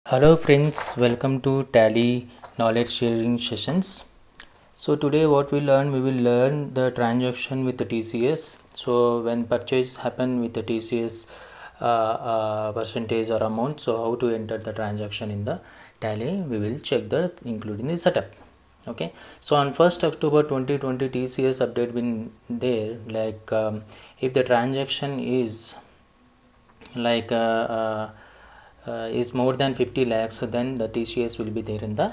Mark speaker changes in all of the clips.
Speaker 1: Hello friends, welcome to Tally knowledge sharing sessions. So today what we will learn the transaction with the TCS. So when purchase happen with the TCS percentage or amount, so how to enter the transaction in the Tally, we will check that including the setup. Okay, so on 1st October 2020 TCS update been there, like if the transaction is like is more than 50 lakhs, so then the TCS will be there in the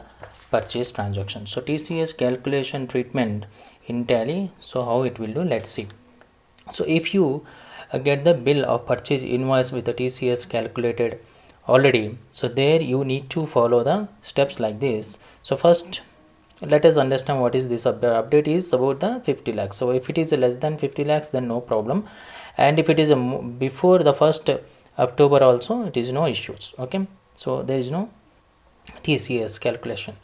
Speaker 1: purchase transaction. So TCS calculation treatment in Tally, so how it will do, let's see. So if you get the bill of purchase invoice with the TCS calculated already, so there you need to follow the steps like this. So first let us understand what is this update is about the 50 lakhs. So if it is less than 50 lakhs, then no problem, and if it is before the 1st October also, it is no issues. Okay, so there is no TCS calculation.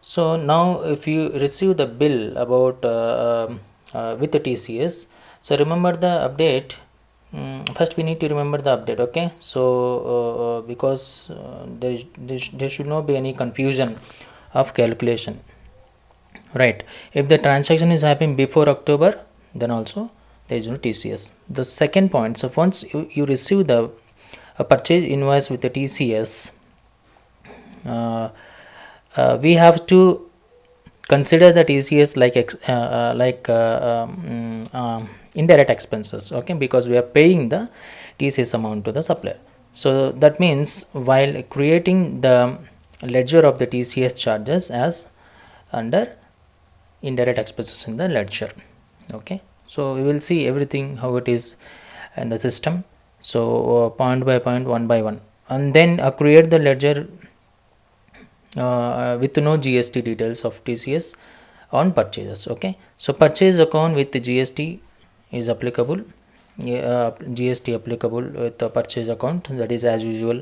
Speaker 1: So now if you receive the bill about with the TCS, so remember the update. First we need to remember the update. Okay, so because there should not be any confusion of calculation, right? If the transaction is happening before October, then also there is no TCS. The second point, so once you receive the purchase invoice with the TCS, we have to consider the TCS like indirect expenses. Okay, because we are paying the TCS amount to the supplier. So that means while creating the ledger of the TCS charges as under indirect expenses in the ledger. Okay, so we will see everything how it is in the system. So point by point, one by one, and then create the ledger with no GST details of TCS on purchases. Okay, so purchase account with the GST is applicable. GST applicable with the purchase account, that is as usual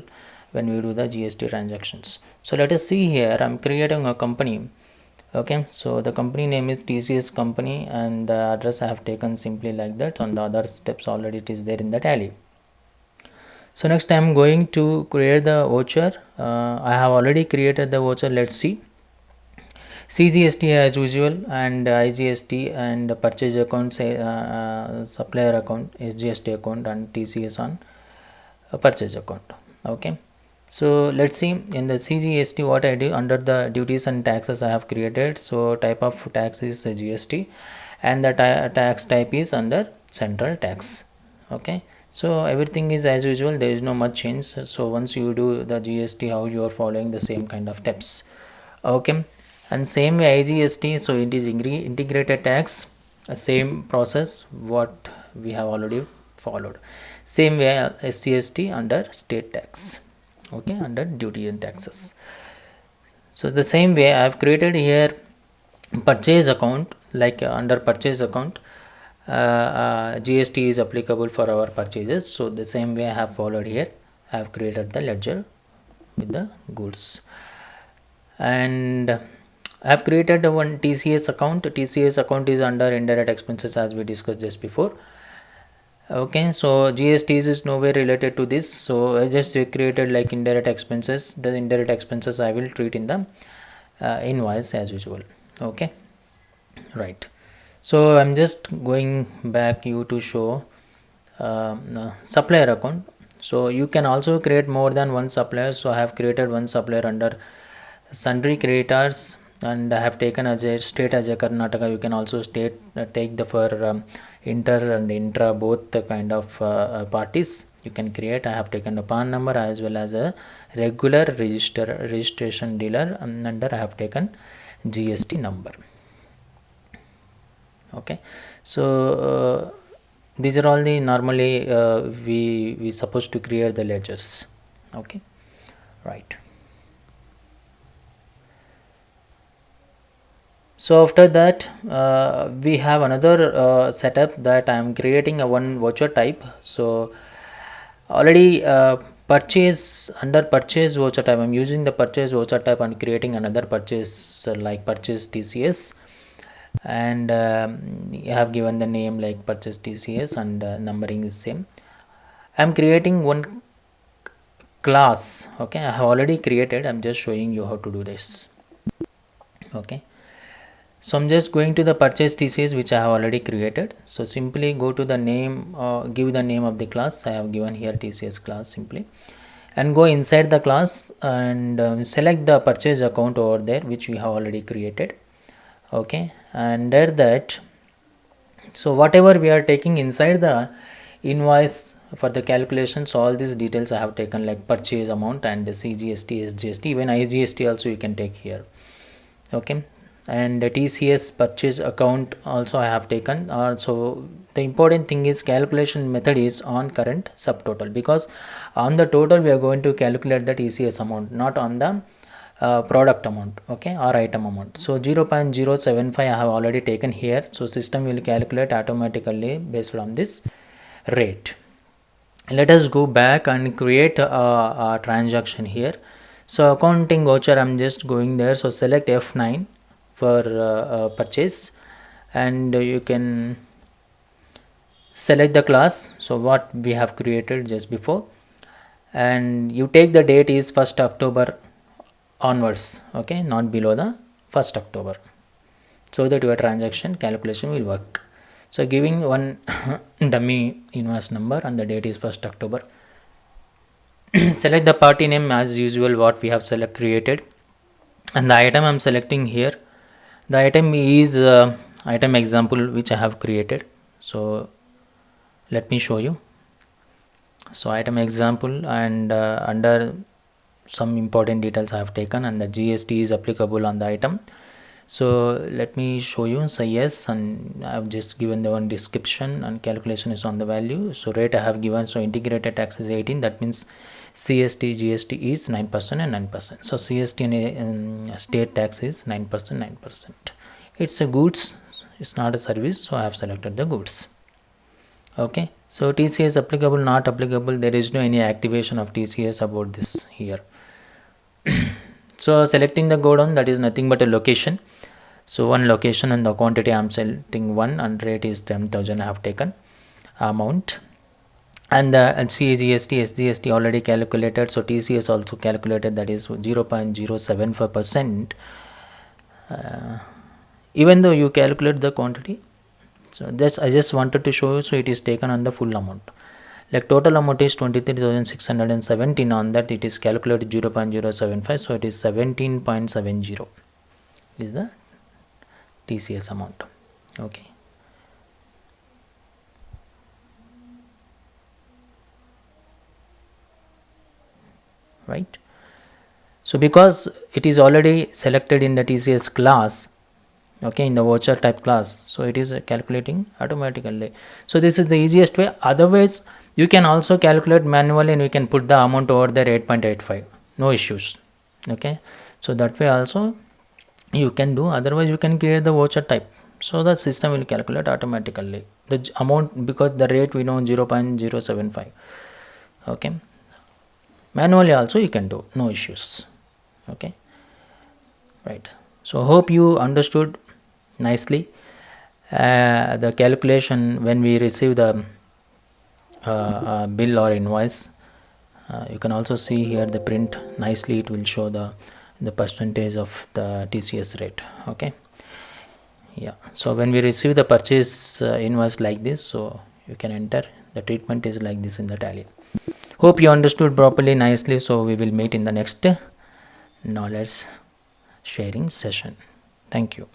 Speaker 1: when we do the GST transactions. So let us see here, I'm creating a company. Okay, so the company name is TCS company, and the address I have taken simply like that. On the other steps already it is there in the Tally. So next I am going to create the voucher. I have already created the voucher. Let's see. CGST as usual, and IGST, and purchase account, say supplier account, SGST account, and TCS on purchase account. Okay, so let's see in the CGST what I do. Under the duties and taxes I have created, so type of tax is GST, and the tax type is under central tax. Okay, so everything is as usual, there is no much change. So once you do the GST, how you are following the same kind of steps. Okay, and same way IGST, so it is integrated tax, same process what we have already followed. Same way SCST under state tax. Okay, under duty and taxes. So the same way I have created here purchase account, like under purchase account, GST is applicable for our purchases. So the same way I have followed here, I have created the ledger with the goods, and I have created one TCS account. TCS account is under indirect expenses as we discussed just before. Okay, so GST is nowhere related to this, so I just created like indirect expenses. The indirect expenses I will treat in the invoice as usual. Okay, right. So I'm just going back you to show supplier account. So you can also create more than one supplier. So I have created one supplier under sundry creditors, and I have taken as a state as a Karnataka. You can also take the for inter and intra, both the kind of parties you can create. I have taken a PAN number as well as a regular registration dealer, and under I have taken GST number. Okay, so these are all the normally we supposed to create the ledgers. Okay, right. So after that we have another setup that I am creating a one voucher type. So already purchase, under purchase voucher type I'm using the purchase voucher type and creating another purchase like purchase TCS, and I have given the name like purchase TCS, and numbering is same. I'm creating one class. Okay, I have already created, I'm just showing you how to do this. Okay, so I'm just going to the purchase TCS which I have already created. So simply go to the name, give the name of the class. I have given here TCS class simply, and go inside the class and select the purchase account over there which we have already created. Okay, and under that, so whatever we are taking inside the invoice for the calculations, all these details I have taken, like purchase amount and the CGST, SGST, even IGST also you can take here. Okay, and the TCS purchase account also I have taken. So the important thing is calculation method is on current subtotal, because on the total we are going to calculate the TCS amount, not on the product amount, okay, or item amount. So 0.075 I have already taken here, so system will calculate automatically based on this rate. Let us go back and create a transaction here. So accounting voucher, I'm just going there, so select F9 for purchase, and you can select the class, so what we have created just before, and you take the date is 1st October onwards, okay, not below the 1st October, so that your transaction calculation will work. So giving one dummy invoice number and the date is 1st October. Select the party name as usual what we have created, and the item I'm selecting here, the item is item example which I have created. So let me show you. So item example, and under some important details I have taken, and the GST is applicable on the item. So let me show you. So yes, and I have just given the one description, and calculation is on the value. So rate I have given, so integrated tax is 18, that means CST GST is 9% and 9%. So CST and state tax is 9%, 9%. It's a goods, it's not a service, so I have selected the goods. Okay, so TCS applicable, not applicable, there is no any activation of TCS about this here. So selecting the godown, that is nothing but a location. So one location, and the quantity I am selecting 1, and rate is 10,000 I have taken amount, and the CGST SGST already calculated, so TCS also calculated, that is 0.075%. Even though you calculate the quantity, so this I just wanted to show you, so it is taken on the full amount. Like total amount is 23,617, on that it is calculated 0.075, so it is 17.70 is the TCS amount. Okay, right. So because it is already selected in the TCS class, okay, in the voucher type class, so it is calculating automatically. So this is the easiest way. Otherwise you can also calculate manually, and you can put the amount over there 8.85, no issues. Okay, so that way also you can do. Otherwise you can create the voucher type, so the system will calculate automatically the amount, because the rate we know 0.075. okay, manually also you can do, no issues. Okay, right. So hope you understood nicely the calculation when we receive the bill or invoice. You can also see here the print nicely, it will show the percentage of the TCS rate. Okay, yeah. So when we receive the purchase invoice like this, so you can enter the treatment is like this in the Tally. Hope you understood properly nicely. So we will meet in the next knowledge sharing session. Thank you.